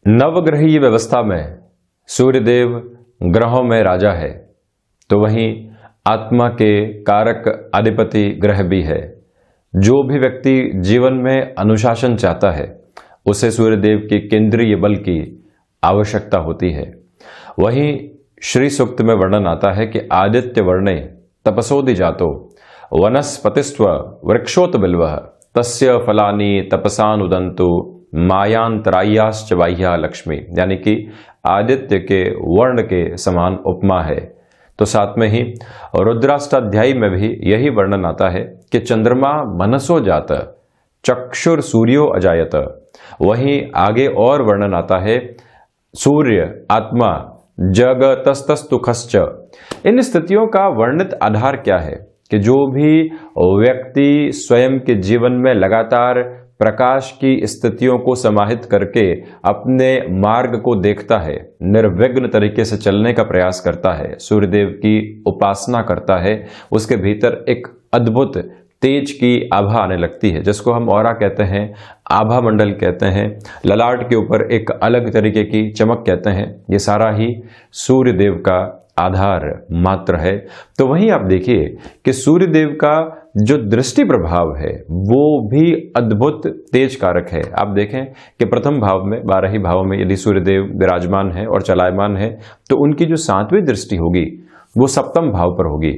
नवग्रहीय व्यवस्था में सूर्यदेव ग्रहों में राजा है, तो वहीं आत्मा के कारक अधिपति ग्रह भी है। जो भी व्यक्ति जीवन में अनुशासन चाहता है उसे सूर्यदेव के केंद्रीय बल की आवश्यकता होती है। वहीं श्री सूक्त में वर्णन आता है कि आदित्य वर्णे तपसोदि जातो वनस्पतिस्त्व वृक्षोत बिल्वः तस्य फलानि तपसानुदंतु मायांतरायाश्च बाह्या लक्ष्मी, यानी कि आदित्य के वर्ण के समान उपमा है। तो साथ में ही रुद्राष्टाध्यायी में भी यही वर्णन आता है कि चंद्रमा मनसो जात चक्षुर सूर्यो अजायत। वहीं आगे और वर्णन आता है सूर्य आत्मा जगतस्तस्तुखश्च। इन स्थितियों का वर्णित आधार क्या है कि जो भी व्यक्ति स्वयं के जीवन में लगातार प्रकाश की स्थितियों को समाहित करके अपने मार्ग को देखता है, निर्विघ्न तरीके से चलने का प्रयास करता है, सूर्यदेव की उपासना करता है, उसके भीतर एक अद्भुत तेज की आभा आने लगती है, जिसको हम ऑरा कहते हैं, आभा मंडल कहते हैं, ललाट के ऊपर एक अलग तरीके की चमक कहते हैं। ये सारा ही सूर्यदेव का आधार मात्र है। तो वहीं आप देखिए कि सूर्यदेव का जो दृष्टि प्रभाव है वो भी अद्भुत तेज कारक है। आप देखें कि प्रथम भाव में 12 ही भावों में यदि सूर्यदेव विराजमान है और चलायमान है तो उनकी जो 7वीं दृष्टि होगी वो सप्तम भाव पर होगी।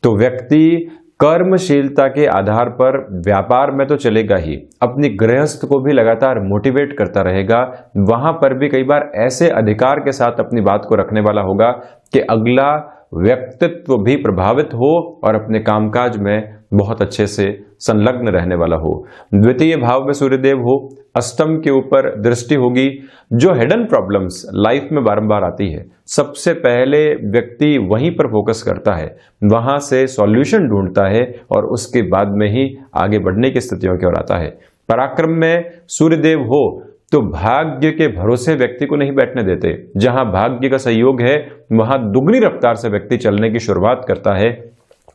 तो व्यक्ति कर्मशीलता के आधार पर व्यापार में तो चलेगा ही, अपनी गृहस्थ को भी लगातार मोटिवेट करता रहेगा। वहां पर भी कई बार ऐसे अधिकार के साथ अपनी बात को रखने वाला होगा कि अगला व्यक्तित्व भी प्रभावित हो और अपने कामकाज में बहुत अच्छे से संलग्न रहने वाला हो। द्वितीय भाव में सूर्यदेव हो, अष्टम के ऊपर दृष्टि होगी। जो हिडन प्रॉब्लम्स लाइफ में बारंबार आती है सबसे पहले व्यक्ति वहीं पर फोकस करता है, वहां से सॉल्यूशन ढूंढता है और उसके बाद में ही आगे बढ़ने की स्थितियों की ओर आता है। पराक्रम में सूर्यदेव हो तो भाग्य के भरोसे व्यक्ति को नहीं बैठने देते। जहां भाग्य का सहयोग है वहां दुगनी रफ्तार से व्यक्ति चलने की शुरुआत करता है।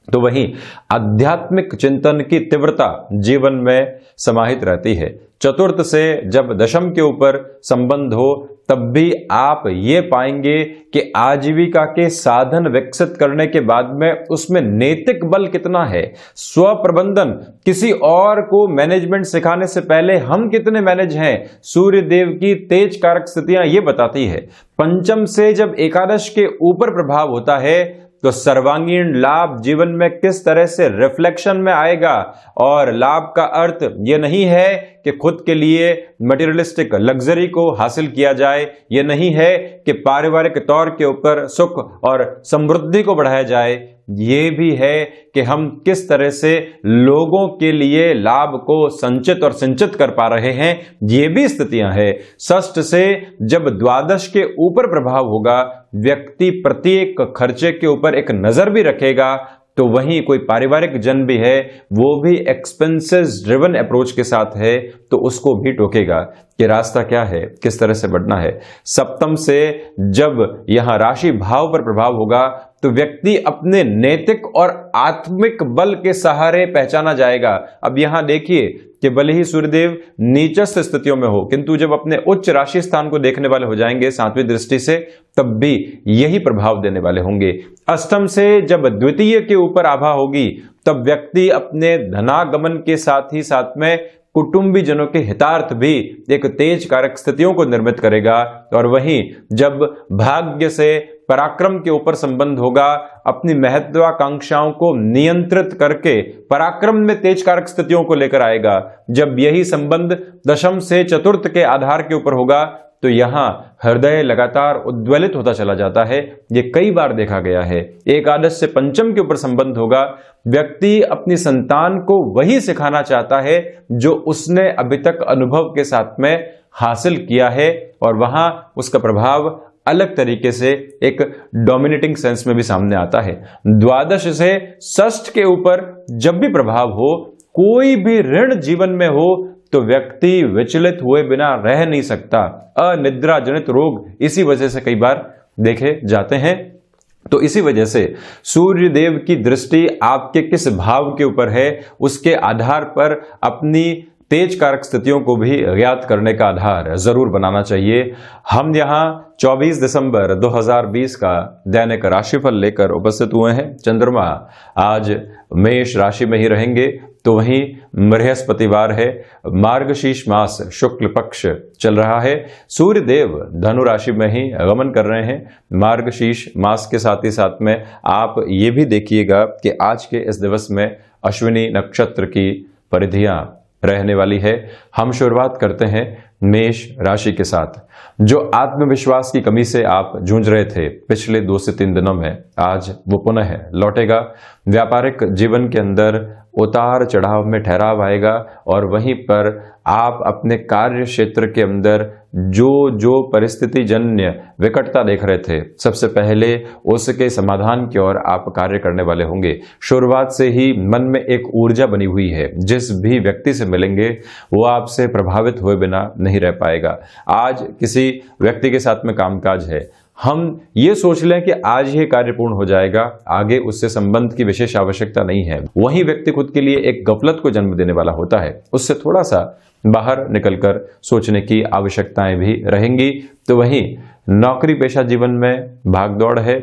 तो वहीं आध्यात्मिक चिंतन की तीव्रता जीवन में समाहित रहती है। चतुर्थ से जब दशम के ऊपर संबंध हो तब भी आप ये पाएंगे कि आजीविका के साधन विकसित करने के बाद में उसमें नैतिक बल कितना है, स्व प्रबंधन, किसी और को मैनेजमेंट सिखाने से पहले हम कितने मैनेज हैं, सूर्यदेव की तेज कारक स्थितियां ये बताती है। पंचम से जब एकादश के ऊपर प्रभाव होता है तो सर्वांगीण लाभ जीवन में किस तरह से रिफ्लेक्शन में आएगा। और लाभ का अर्थ ये नहीं है कि खुद के लिए मटेरियलिस्टिक लग्जरी को हासिल किया जाए, ये नहीं है कि पारिवारिक तौर के ऊपर सुख और समृद्धि को बढ़ाया जाए, ये भी है कि हम किस तरह से लोगों के लिए लाभ को संचित और सिंचित कर पा रहे हैं, ये भी स्थितियां हैं। षष्ठ से जब द्वादश के ऊपर प्रभाव होगा व्यक्ति प्रत्येक खर्चे के ऊपर एक नजर भी रखेगा। तो वहीं कोई पारिवारिक जन भी है वो भी एक्सपेंसेस ड्रिवन अप्रोच के साथ है तो उसको भी टोकेगा कि रास्ता क्या है, किस तरह से बढ़ना है। सप्तम से जब यहां राशि भाव पर प्रभाव होगा तो व्यक्ति अपने नैतिक और आत्मिक बल के सहारे पहचाना जाएगा। अब यहां देखिए कि भले ही सूर्यदेव नीचस्थ स्थितियों में हो किंतु जब अपने उच्च राशि स्थान को देखने वाले हो जाएंगे 7वीं दृष्टि से तब भी यही प्रभाव देने वाले होंगे। अष्टम से जब द्वितीय के ऊपर आभा होगी तब व्यक्ति अपने धनागमन के साथ ही साथ में कुटुंबी जनों के हितार्थ भी एक तेज कारक स्थितियों को निर्मित करेगा। और वहीं जब भाग्य से पराक्रम के ऊपर संबंध होगा अपनी महत्वाकांक्षाओं को नियंत्रित करके पराक्रम में तेज कारक स्थितियों को लेकर आएगा। जब यही संबंध दशम से चतुर्थ के आधार के ऊपर होगा तो यहां हृदय लगातार उद्वेलित होता चला जाता है। ये कई बार देखा गया है। एकादश से पंचम के ऊपर संबंध होगा, व्यक्ति अपनी संतान को वही सिखाना चाहता है जो उसने अभी तक अनुभव के साथ में हासिल किया है और वहां उसका प्रभाव अलग तरीके से एक डोमिनेटिंग सेंस में भी सामने आता है। द्वादश से षष्ठ के ऊपर जब भी प्रभाव हो, कोई भी ऋण जीवन में हो तो व्यक्ति विचलित हुए बिना रह नहीं सकता। अनिद्रा जनित रोग इसी वजह से कई बार देखे जाते हैं। तो इसी वजह से सूर्य देव की दृष्टि आपके किस भाव के ऊपर है उसके आधार पर अपनी तेज कारक स्थितियों को भी ज्ञात करने का आधार जरूर बनाना चाहिए। हम यहाँ 24 दिसंबर 2020 का दैनिक राशिफल लेकर उपस्थित हुए हैं। चंद्रमा आज मेष राशि में ही रहेंगे, तो वहीं बृहस्पतिवार है, मार्गशीर्ष मास शुक्ल पक्ष चल रहा है। सूर्य देव धनु राशि में ही गमन कर रहे हैं। मार्गशीर्ष मास के साथ ही साथ में आप ये भी देखिएगा कि आज के इस दिवस में अश्विनी नक्षत्र की परिधियां रहने वाली है। हम शुरुआत करते हैं मेष राशि के साथ। जो आत्मविश्वास की कमी से आप जूझ रहे थे पिछले 2 से 3 दिनों में, आज वो पुनः लौटेगा। व्यापारिक जीवन के अंदर उतार चढ़ाव में ठहराव आएगा और वहीं पर आप अपने कार्य क्षेत्र के अंदर जो परिस्थिति जन्य विकटता देख रहे थे, सबसे पहले उसके समाधान की ओर आप कार्य करने वाले होंगे। शुरुआत से ही मन में एक ऊर्जा बनी हुई है, जिस भी व्यक्ति से मिलेंगे वो आपसे प्रभावित हुए बिना नहीं रह पाएगा। आज किसी व्यक्ति के साथ में कामकाज है, हम ये सोच लें कि आज ही कार्य पूर्ण हो जाएगा, आगे उससे संबंध की विशेष आवश्यकता नहीं है। वही व्यक्ति खुद के लिए एक गफलत को जन्म देने वाला होता है, उससे थोड़ा सा बाहर निकलकर सोचने की आवश्यकताएं भी रहेंगी। तो वहीं नौकरी पेशा जीवन में भागदौड़ है,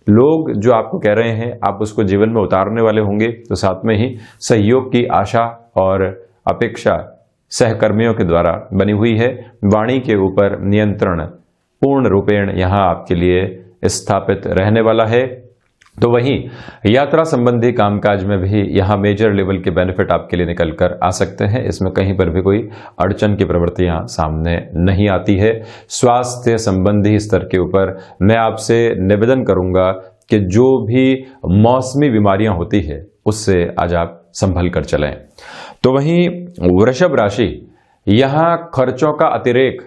लोग जो आपको कह रहे हैं आप उसको जीवन में उतारने वाले होंगे, तो साथ में ही सहयोग की आशा और अपेक्षा सहकर्मियों के द्वारा बनी हुई है। वाणी के ऊपर नियंत्रण पूर्ण रूपेण यहां आपके लिए स्थापित रहने वाला है। तो वहीं यात्रा संबंधी कामकाज में भी यहां मेजर लेवल के बेनिफिट आपके लिए निकल कर आ सकते हैं। इसमें कहीं पर भी कोई अड़चन की प्रवृत्तियां सामने नहीं आती है। स्वास्थ्य संबंधी स्तर के ऊपर मैं आपसे निवेदन करूंगा कि जो भी मौसमी बीमारियां होती है उससे आज आप संभल कर चलें। तो वहीं वृषभ राशि, यहां खर्चों का अतिरेक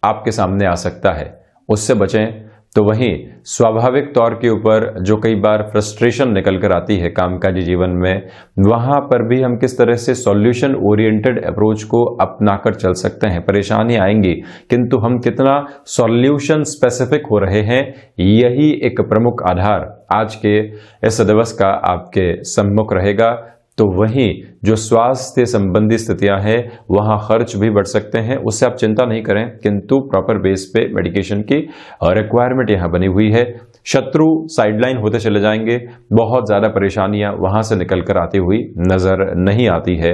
आपके सामने आ सकता है, उससे बचें। तो वहीं स्वाभाविक तौर के ऊपर जो कई बार फ्रस्ट्रेशन निकल कर आती है कामकाजी जीवन में, वहां पर भी हम किस तरह से सॉल्यूशन ओरिएंटेड अप्रोच को अपनाकर चल सकते हैं। परेशानी आएंगी, किंतु हम कितना सॉल्यूशन स्पेसिफिक हो रहे हैं, यही एक प्रमुख आधार आज के इस दिवस का आपके सम्मुख रहेगा। तो वहीं जो स्वास्थ्य संबंधी स्थितियां हैं वहां खर्च भी बढ़ सकते हैं, उससे आप चिंता नहीं करें, किंतु प्रॉपर बेस पे मेडिकेशन की रिक्वायरमेंट यहां बनी हुई है। शत्रु साइडलाइन होते चले जाएंगे, बहुत ज्यादा परेशानियां वहां से निकलकर आती हुई नजर नहीं आती है।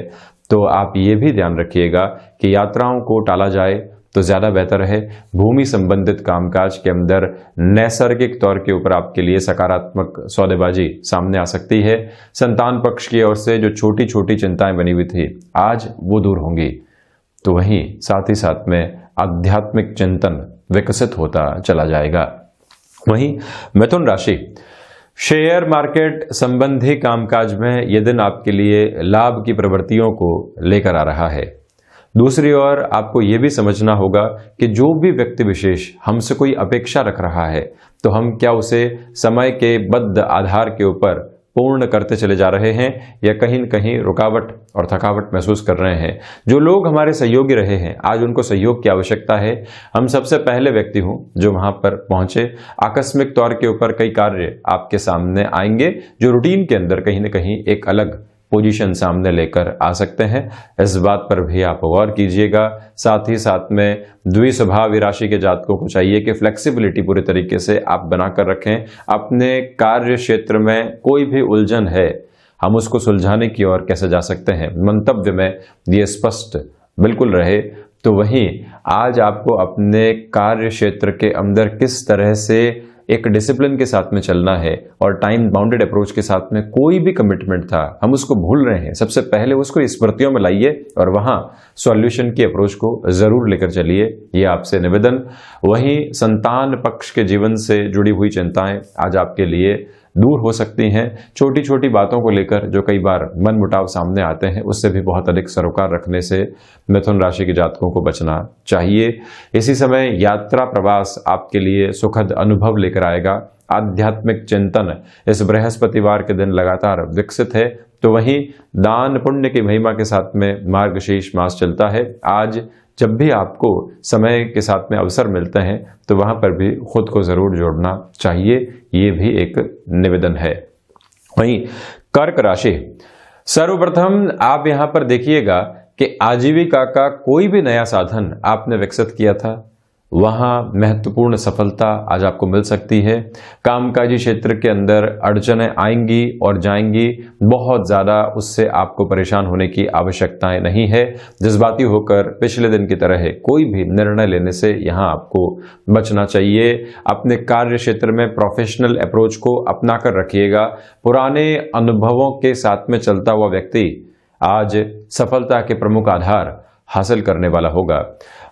तो आप ये भी ध्यान रखिएगा कि यात्राओं को टाला जाए तो ज्यादा बेहतर है। भूमि संबंधित कामकाज के अंदर नैसर्गिक तौर के ऊपर आपके लिए सकारात्मक सौदेबाजी सामने आ सकती है। संतान पक्ष की ओर से जो छोटी छोटी चिंताएं बनी हुई थी, आज वो दूर होंगी। तो वहीं साथ ही साथ में आध्यात्मिक चिंतन विकसित होता चला जाएगा। वहीं मिथुन राशि, शेयर मार्केट संबंधी कामकाज में यह दिन आपके लिए लाभ की प्रवृत्तियों को लेकर आ रहा है। दूसरी ओर आपको यह भी समझना होगा कि जो भी व्यक्ति विशेष हमसे कोई अपेक्षा रख रहा है, तो हम क्या उसे समय के बद्ध आधार के ऊपर पूर्ण करते चले जा रहे हैं या कहीं न कहीं रुकावट और थकावट महसूस कर रहे हैं। जो लोग हमारे सहयोगी रहे हैं, आज उनको सहयोग की आवश्यकता है। हम सबसे पहले व्यक्ति हूं जो वहां पर पहुंचे। आकस्मिक तौर के ऊपर कई कार्य आपके सामने आएंगे जो रूटीन के अंदर कहीं न कहीं एक अलग पोजीशन सामने लेकर आ सकते हैं। इस बात पर भी आप गौर कीजिएगा। साथ ही साथ में द्विस्वभावी राशि के जातकों को चाहिए कि फ्लेक्सिबिलिटी पूरे तरीके से आप बनाकर रखें। अपने कार्य क्षेत्र में कोई भी उलझन है, हम उसको सुलझाने की ओर कैसे जा सकते हैं, मंतव्य में ये स्पष्ट बिल्कुल रहे। तो वहीं आज आपको अपने कार्य क्षेत्र के अंदर किस तरह से एक डिसिप्लिन के साथ में चलना है और टाइम बाउंडेड अप्रोच के साथ में कोई भी कमिटमेंट था हम उसको भूल रहे हैं, सबसे पहले उसको स्मृतियों में लाइए और वहां सॉल्यूशन की अप्रोच को जरूर लेकर चलिए, ये आपसे निवेदन। वहीं संतान पक्ष के जीवन से जुड़ी हुई चिंताएं आज आपके लिए दूर हो सकती हैं। छोटी छोटी बातों को लेकर जो कई बार मन मुटाव सामने आते हैं, उससे भी बहुत अधिक सरोकार रखने से मिथुन राशि के जातकों को बचना चाहिए। इसी समय यात्रा प्रवास आपके लिए सुखद अनुभव लेकर आएगा। आध्यात्मिक चिंतन इस बृहस्पतिवार के दिन लगातार विकसित है। तो वहीं दान पुण्य की महिमा के साथ में मार्गशीर्ष मास चलता है। आज जब भी आपको समय के साथ में अवसर मिलते हैं तो वहां पर भी खुद को जरूर जोड़ना चाहिए, ये भी एक निवेदन है। वहीं कर्क राशि, सर्वप्रथम आप यहां पर देखिएगा कि आजीविका का कोई भी नया साधन आपने विकसित किया था, वहां महत्वपूर्ण सफलता आज आपको मिल सकती है। कामकाजी क्षेत्र के अंदर अड़चनें आएंगी और जाएंगी, बहुत ज़्यादा उससे आपको परेशान होने की आवश्यकताएं नहीं है। जज्बाती होकर पिछले दिन की तरह कोई भी निर्णय लेने से यहां आपको बचना चाहिए। अपने कार्य क्षेत्र में प्रोफेशनल अप्रोच को अपना कर रखिएगा। पुराने अनुभवों के साथ में चलता हुआ व्यक्ति आज सफलता के प्रमुख आधार हासिल करने वाला होगा।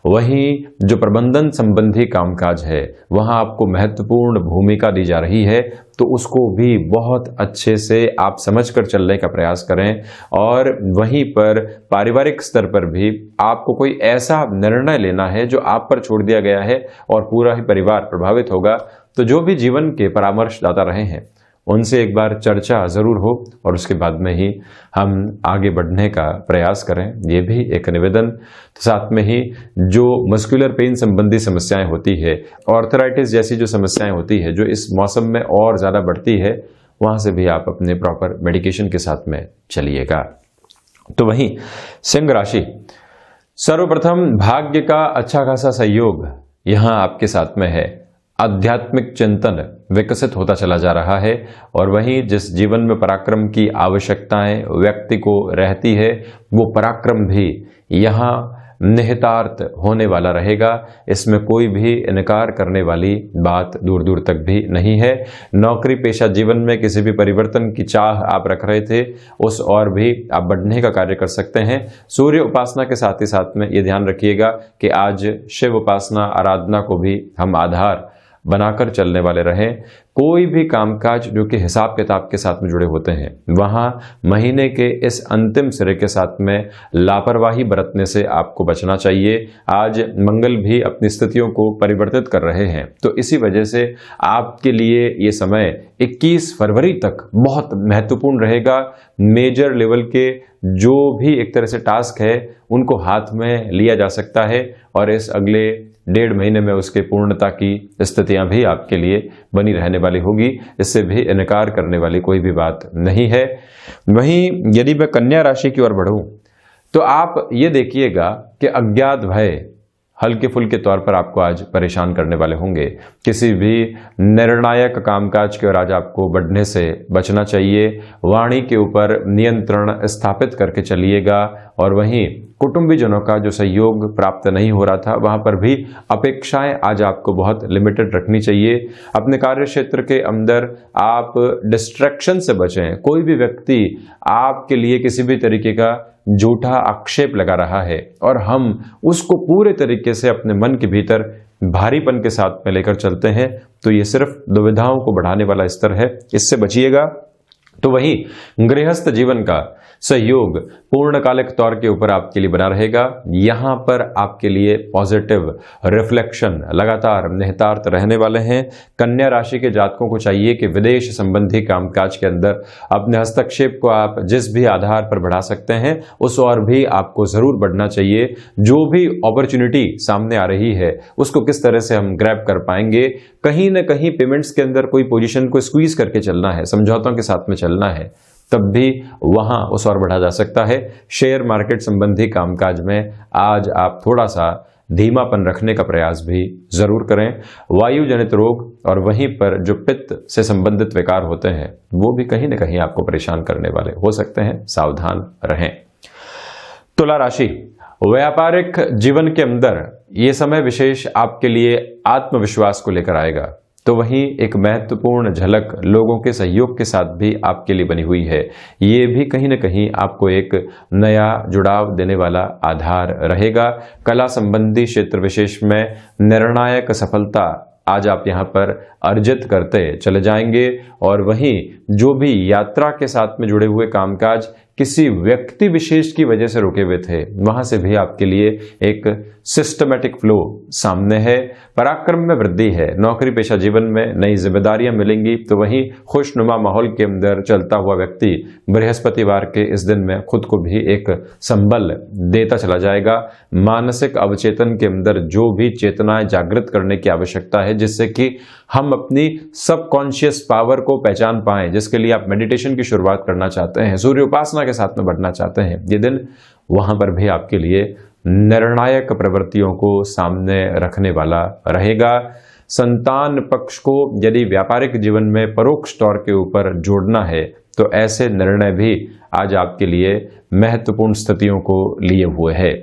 वहीं जो प्रबंधन संबंधी कामकाज है वहां आपको महत्वपूर्ण भूमिका दी जा रही है, तो उसको भी बहुत अच्छे से आप समझकर चलने का प्रयास करें। और वहीं पर पारिवारिक स्तर पर भी आपको कोई ऐसा निर्णय लेना है जो आप पर छोड़ दिया गया है और पूरा ही परिवार प्रभावित होगा, तो जो भी जीवन के परामर्शदाता रहे हैं उनसे एक बार चर्चा जरूर हो और उसके बाद में ही हम आगे बढ़ने का प्रयास करें, ये भी एक निवेदन। तो साथ में ही जो मस्कुलर पेन संबंधी समस्याएं होती है, ऑर्थराइटिस जैसी जो समस्याएं होती है जो इस मौसम में और ज़्यादा बढ़ती है, वहाँ से भी आप अपने प्रॉपर मेडिकेशन के साथ में चलिएगा। तो वहीं सिंह राशि, सर्वप्रथम भाग्य का अच्छा खासा सहयोग यहाँ आपके साथ में है। आध्यात्मिक चिंतन विकसित होता चला जा रहा है और वहीं जिस जीवन में पराक्रम की आवश्यकताएं व्यक्ति को रहती है, वो पराक्रम भी यहाँ निहितार्थ होने वाला रहेगा। इसमें कोई भी इनकार करने वाली बात दूर दूर तक भी नहीं है। नौकरी पेशा जीवन में किसी भी परिवर्तन की चाह आप रख रहे थे, उस और भी आप बढ़ने का कार्य कर सकते हैं। सूर्य उपासना के साथ ही साथ में ये ध्यान रखिएगा कि आज शिव उपासना आराधना को भी हम आधार बनाकर चलने वाले रहें। कोई भी कामकाज जो कि हिसाब किताब के साथ में जुड़े होते हैं, वहां महीने के इस अंतिम सिरे के साथ में लापरवाही बरतने से आपको बचना चाहिए। आज मंगल भी अपनी स्थितियों को परिवर्तित कर रहे हैं, तो इसी वजह से आपके लिए ये समय 21 फरवरी तक बहुत महत्वपूर्ण रहेगा। मेजर लेवल के जो भी एक तरह से टास्क है उनको हाथ में लिया जा सकता है और इस अगले 1.5 महीने में उसके पूर्णता की स्थितियां भी आपके लिए बनी रहने वाली होगी। इससे भी इनकार करने वाली कोई भी बात नहीं है। वहीं यदि मैं कन्या राशि की ओर बढ़ूं तो आप ये देखिएगा कि अज्ञात भय हल्के फुल्के तौर पर आपको आज परेशान करने वाले होंगे। किसी भी निर्णायक कामकाज की ओर आज आपको बढ़ने से बचना चाहिए। वाणी के ऊपर नियंत्रण स्थापित करके चलिएगा और वहीं कुटुंबीजनों का जो सहयोग प्राप्त नहीं हो रहा था, वहां पर भी अपेक्षाएं आज आपको बहुत लिमिटेड रखनी चाहिए। अपने कार्य क्षेत्र के अंदर आप डिस्ट्रैक्शन से बचें। कोई भी व्यक्ति आपके लिए किसी भी तरीके का झूठा आक्षेप लगा रहा है और हम उसको पूरे तरीके से अपने मन के भीतर भारीपन के साथ में लेकर चलते हैं, तो ये सिर्फ दुविधाओं को बढ़ाने वाला स्तर है, इससे बचिएगा। तो वहीं गृहस्थ जीवन का सहयोग पूर्णकालिक तौर के ऊपर आपके लिए बना रहेगा। यहां पर आपके लिए पॉजिटिव रिफ्लेक्शन लगातार निहितार्थ रहने वाले हैं। कन्या राशि के जातकों को चाहिए कि विदेश संबंधी कामकाज के अंदर अपने हस्तक्षेप को आप जिस भी आधार पर बढ़ा सकते हैं उस और भी आपको जरूर बढ़ना चाहिए। जो भी अपॉर्चुनिटी सामने आ रही है उसको किस तरह से हम ग्रैब कर पाएंगे। कहीं ना कहीं पेमेंट्स के अंदर कोई पोजीशन को स्क्वीज करके चलना है, समझौतों के साथ में चलना है, तब भी वहां उस और बढ़ा जा सकता है। शेयर मार्केट संबंधी कामकाज में आज आप थोड़ा सा धीमापन रखने का प्रयास भी जरूर करें। वायु जनित रोग और वहीं पर जो पित्त से संबंधित विकार होते हैं वो भी कहीं ना कहीं आपको परेशान करने वाले हो सकते हैं, सावधान रहें। तुला राशि, व्यापारिक जीवन के अंदर ये समय विशेष आपके लिए आत्मविश्वास को लेकर आएगा, तो वहीं एक महत्वपूर्ण झलक लोगों के सहयोग के साथ भी आपके लिए बनी हुई है। ये भी कहीं ना कहीं आपको एक नया जुड़ाव देने वाला आधार रहेगा। कला संबंधी क्षेत्र विशेष में निर्णायक सफलता आज आप यहाँ पर अर्जित करते चले जाएंगे और वहीं जो भी यात्रा के साथ में जुड़े हुए कामकाज किसी व्यक्ति विशेष की वजह से रुके हुए थे, वहां से भी आपके लिए एक सिस्टमैटिक फ्लो सामने है। पराक्रम में वृद्धि है। नौकरी पेशा जीवन में नई जिम्मेदारियां मिलेंगी, तो वहीं खुशनुमा माहौल के अंदर चलता हुआ व्यक्ति बृहस्पतिवार के इस दिन में खुद को भी एक संबल देता चला जाएगा। मानसिक अवचेतन के अंदर जो भी चेतनाएं जागृत करने की आवश्यकता है, जिससे कि हम अपनी सबकॉन्शियस पावर को पहचान पाएं, जिसके लिए आप मेडिटेशन की शुरुआत करना चाहते हैं, सूर्य उपासना के साथ में बढ़ना चाहते हैं, ये दिन वहां पर भी आपके लिए निर्णायक प्रवृत्तियों को सामने रखने वाला रहेगा। संतान पक्ष को यदि व्यापारिक जीवन में परोक्ष तौर के ऊपर जोड़ना है तो ऐसे निर्णय भी आज आपके लिए महत्वपूर्ण स्थितियों को लिए हुए है।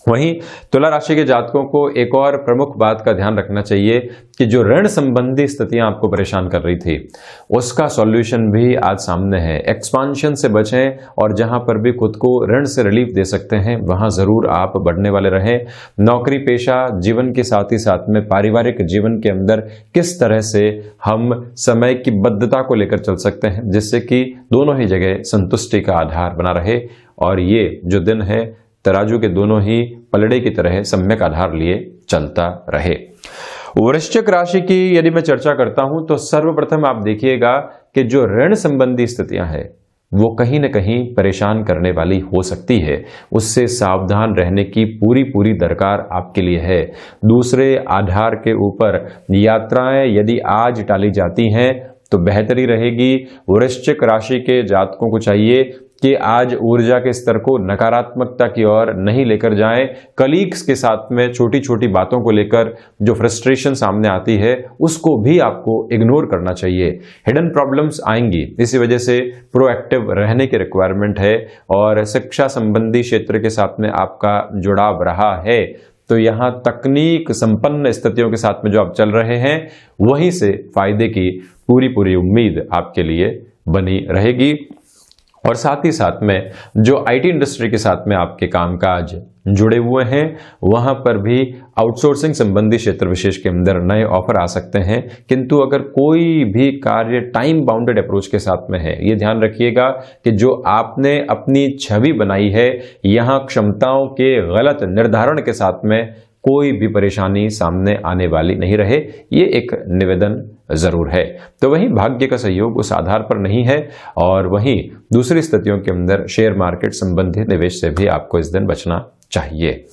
वहीं तुला राशि के जातकों को एक और प्रमुख बात का ध्यान रखना चाहिए कि जो ऋण संबंधी स्थितियां आपको परेशान कर रही थी उसका सॉल्यूशन भी आज सामने है। एक्सपांशन से बचें और जहां पर भी खुद को ऋण से रिलीफ दे सकते हैं वहां जरूर आप बढ़ने वाले रहें। नौकरी पेशा जीवन के साथ ही साथ में पारिवारिक जीवन के अंदर किस तरह से हम समय की बद्धता को लेकर चल सकते हैं जिससे कि दोनों ही जगह संतुष्टि का आधार बना रहे और ये जो दिन है तराजू के दोनों ही पलड़े की तरह सम्यक आधार लिए चलता रहे। वृश्चिक राशि की यदि मैं चर्चा करता हूं तो सर्वप्रथम आप देखिएगा कि जो ऋण संबंधी स्थितियां हैं वो कहीं न कहीं परेशान करने वाली हो सकती है, उससे सावधान रहने की पूरी दरकार आपके लिए है। दूसरे आधार के ऊपर यात्राएं यदि आज टाली जाती हैं तो बेहतरी रहेगी। वृश्चिक राशि के जातकों को चाहिए कि आज ऊर्जा के स्तर को नकारात्मकता की ओर नहीं लेकर जाएं। कलीग्स के साथ में छोटी छोटी बातों को लेकर जो फ्रस्ट्रेशन सामने आती है उसको भी आपको इग्नोर करना चाहिए। हिडन प्रॉब्लम्स आएंगी, इसी वजह से प्रोएक्टिव रहने की रिक्वायरमेंट है। और शिक्षा संबंधी क्षेत्र के साथ में आपका जुड़ाव रहा है तो यहाँ तकनीक संपन्न स्थितियों के साथ में जो आप चल रहे हैं वहीं से फायदे की पूरी उम्मीद आपके लिए बनी रहेगी। और साथ ही साथ में जो आईटी इंडस्ट्री के साथ में आपके कामकाज जुड़े हुए हैं वहां पर भी आउटसोर्सिंग संबंधी क्षेत्र विशेष के अंदर नए ऑफर आ सकते हैं, किंतु अगर कोई भी कार्य टाइम बाउंडेड अप्रोच के साथ में है ये ध्यान रखिएगा कि जो आपने अपनी छवि बनाई है यहां क्षमताओं के गलत निर्धारण के साथ में कोई भी परेशानी सामने आने वाली नहीं रहे, ये एक निवेदन जरूर है। तो वहीं भाग्य का सहयोग उस आधार पर नहीं है और वहीं दूसरी स्थितियों के अंदर शेयर मार्केट संबंधित निवेश से भी आपको इस दिन बचना चाहिए।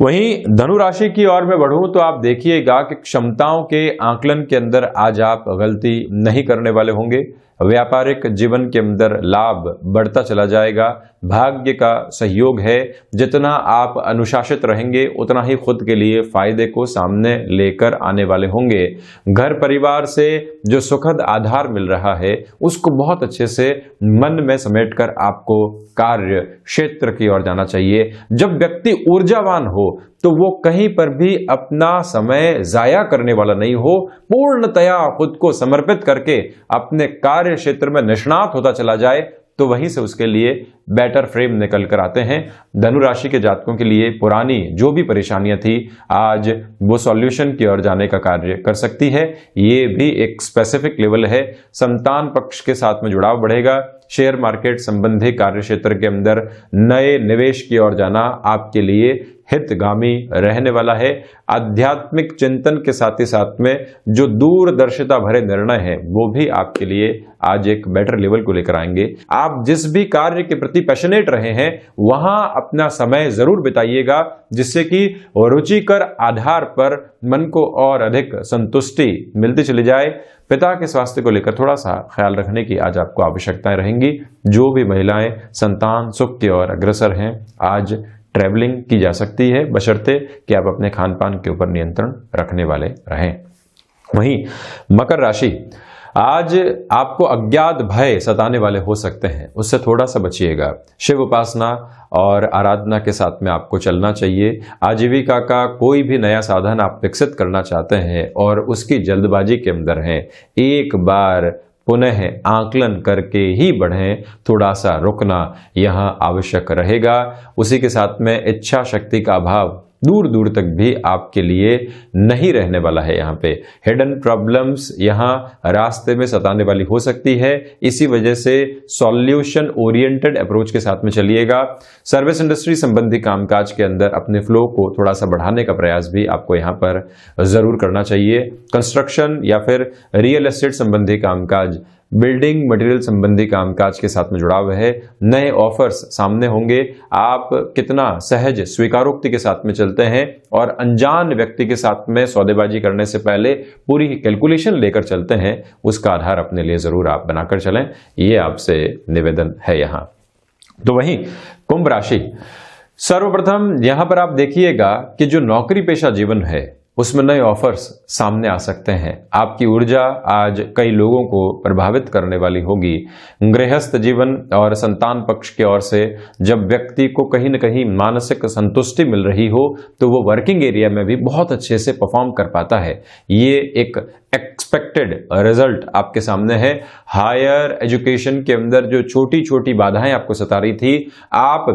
वहीं धनु राशि की ओर मैं बढ़ूं तो आप देखिएगा कि क्षमताओं के आकलन के अंदर आज आप गलती नहीं करने वाले होंगे। व्यापारिक जीवन के अंदर लाभ बढ़ता चला जाएगा। भाग्य का सहयोग है, जितना आप अनुशासित रहेंगे उतना ही खुद के लिए फायदे को सामने लेकर आने वाले होंगे। घर परिवार से जो सुखद आधार मिल रहा है उसको बहुत अच्छे से मन में समेटकर आपको कार्य क्षेत्र की ओर जाना चाहिए। जब व्यक्ति ऊर्जावान हो तो वो कहीं पर भी अपना समय जाया करने वाला नहीं हो, पूर्णतया खुद को समर्पित करके अपने कार्य क्षेत्र में निष्णात होता चला जाए तो वहीं से उसके लिए बेटर फ्रेम निकल कर आते हैं। धनु राशि के जातकों के लिए पुरानी जो भी परेशानियां थी आज वो सॉल्यूशन की ओर जाने का कार्य कर सकती है। ये भी एक स्पेसिफिक लेवल है। संतान पक्ष के साथ में जुड़ाव बढ़ेगा। शेयर मार्केट संबंधी कार्य क्षेत्र के अंदर नए निवेश की ओर जाना आपके लिए हितगामी रहने वाला है। आध्यात्मिक चिंतन के साथ ही साथ में जो दूरदर्शिता भरे निर्णय हैं वो भी आपके लिए आज एक बेटर लेवल को लेकर आएंगे। आप जिस भी कार्य के प्रति पैशनेट रहे हैं वहां अपना समय जरूर बिताइएगा जिससे कि रुचिकर आधार पर मन को और अधिक संतुष्टि मिलती चली जाए। पिता के स्वास्थ्य को लेकर थोड़ा सा ख्याल रखने की आज आपको आवश्यकताएं रहेंगी। जो भी महिलाएं संतान सुख की ओर अग्रसर हैं आज ट्रैवलिंग की जा सकती है बशर्ते कि आप अपने खान पान के ऊपर नियंत्रण रखने वाले रहें। वहीं मकर राशि, आज आपको अज्ञात भय सताने वाले हो सकते हैं, उससे थोड़ा सा बचिएगा। शिव उपासना और आराधना के साथ में आपको चलना चाहिए। आजीविका का कोई भी नया साधन आप विकसित करना चाहते हैं और उसकी जल्दबाजी के अंदर हैं, एक बार पुनः आकलन करके ही बढ़ें। थोड़ा सा रुकना यहां आवश्यक रहेगा। उसी के साथ में इच्छा शक्ति का अभाव दूर दूर तक भी आपके लिए नहीं रहने वाला है। यहाँ पे हिडन प्रॉब्लम्स यहाँ रास्ते में सताने वाली हो सकती है, इसी वजह से सॉल्यूशन ओरिएंटेड अप्रोच के साथ में चलिएगा। सर्विस इंडस्ट्री संबंधी कामकाज के अंदर अपने फ्लो को थोड़ा सा बढ़ाने का प्रयास भी आपको यहाँ पर जरूर करना चाहिए। कंस्ट्रक्शन या फिर रियल एस्टेट संबंधी कामकाज, बिल्डिंग मटेरियल संबंधी कामकाज के साथ में जुड़ाव है। नए ऑफर्स सामने होंगे। आप कितना सहज स्वीकारोक्ति के साथ में चलते हैं और अनजान व्यक्ति के साथ में सौदेबाजी करने से पहले पूरी कैलकुलेशन लेकर चलते हैं, उसका आधार अपने लिए जरूर आप बनाकर चलें, ये आपसे निवेदन है यहाँ। तो वहीं कुंभ राशि, सर्वप्रथम यहां पर आप देखिएगा कि जो नौकरी पेशा जीवन है उसमें नए ऑफर्स सामने आ सकते हैं। आपकी ऊर्जा आज कई लोगों को प्रभावित करने वाली होगी। गृहस्थ जीवन और संतान पक्ष की ओर से जब व्यक्ति को कहीं न कहीं मानसिक संतुष्टि मिल रही हो तो वो वर्किंग एरिया में भी बहुत अच्छे से परफॉर्म कर पाता है। ये एक एक्सपेक्टेड रिजल्ट आपके सामने है। हायर एजुकेशन के अंदर जो छोटी छोटी बाधाएं आपको सता रही थी, आप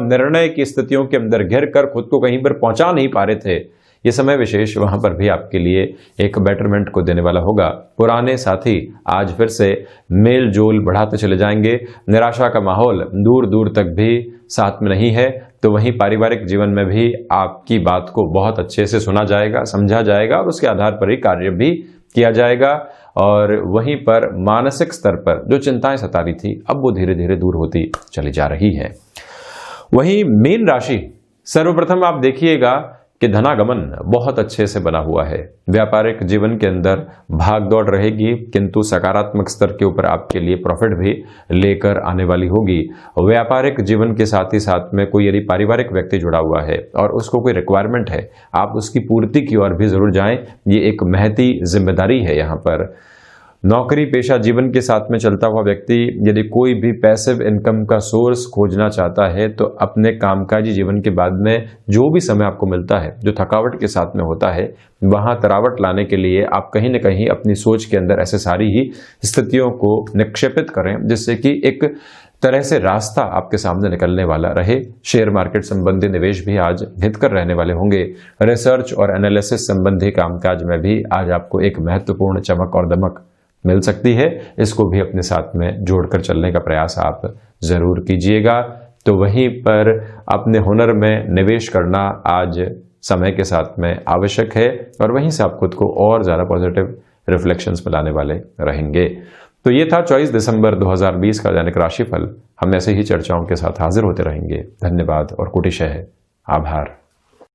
निर्णय की स्थितियों के अंदर घिर कर खुद को कहीं पर पहुंचा नहीं पा रहे थे, ये समय विशेष वहां पर भी आपके लिए एक बेटरमेंट को देने वाला होगा। पुराने साथी आज फिर से मेल जोल बढ़ाते चले जाएंगे। निराशा का माहौल दूर दूर तक भी साथ में नहीं है। तो वहीं पारिवारिक जीवन में भी आपकी बात को बहुत अच्छे से सुना जाएगा, समझा जाएगा और उसके आधार पर ही कार्य भी किया जाएगा। और वहीं पर मानसिक स्तर पर जो चिंताएं सता रही थी अब वो धीरे धीरे दूर होती चली जा रही है। वहीं मीन राशि, सर्वप्रथम आप देखिएगा कि धनागमन बहुत अच्छे से बना हुआ है। व्यापारिक जीवन के अंदर भाग दौड़ रहेगी, किंतु सकारात्मक स्तर के ऊपर आपके लिए प्रॉफिट भी लेकर आने वाली होगी। व्यापारिक जीवन के साथ ही साथ में कोई यदि पारिवारिक व्यक्ति जुड़ा हुआ है और उसको कोई रिक्वायरमेंट है, आप उसकी पूर्ति की ओर भी जरूर जाएं। ये एक महती जिम्मेदारी है। यहाँ पर नौकरी पेशा जीवन के साथ में चलता हुआ व्यक्ति यदि कोई भी पैसिव इनकम का सोर्स खोजना चाहता है तो अपने कामकाजी जीवन के बाद में जो भी समय आपको मिलता है, जो थकावट के साथ में होता है, वहां तरावट लाने के लिए आप कहीं न कहीं अपनी सोच के अंदर ऐसे सारी ही स्थितियों को निक्षेपित करें जिससे कि एक तरह से रास्ता आपके सामने निकलने वाला रहे। शेयर मार्केट संबंधी निवेश भी आज हितकर रहने वाले होंगे। रिसर्च और एनालिसिस संबंधी कामकाज में भी आज आपको एक महत्वपूर्ण चमक और दमक मिल सकती है। इसको भी अपने साथ में जोड़कर चलने का प्रयास आप जरूर कीजिएगा। तो वहीं पर अपने हुनर में निवेश करना आज समय के साथ में आवश्यक है और वहीं से आप खुद को और ज़्यादा पॉजिटिव रिफ्लेक्शंस में लाने वाले रहेंगे। तो ये था 24 दिसंबर 2020 का दैनिक राशिफल। हम ऐसे ही चर्चाओं के साथ हाजिर होते रहेंगे। धन्यवाद और कोटिशः आभार।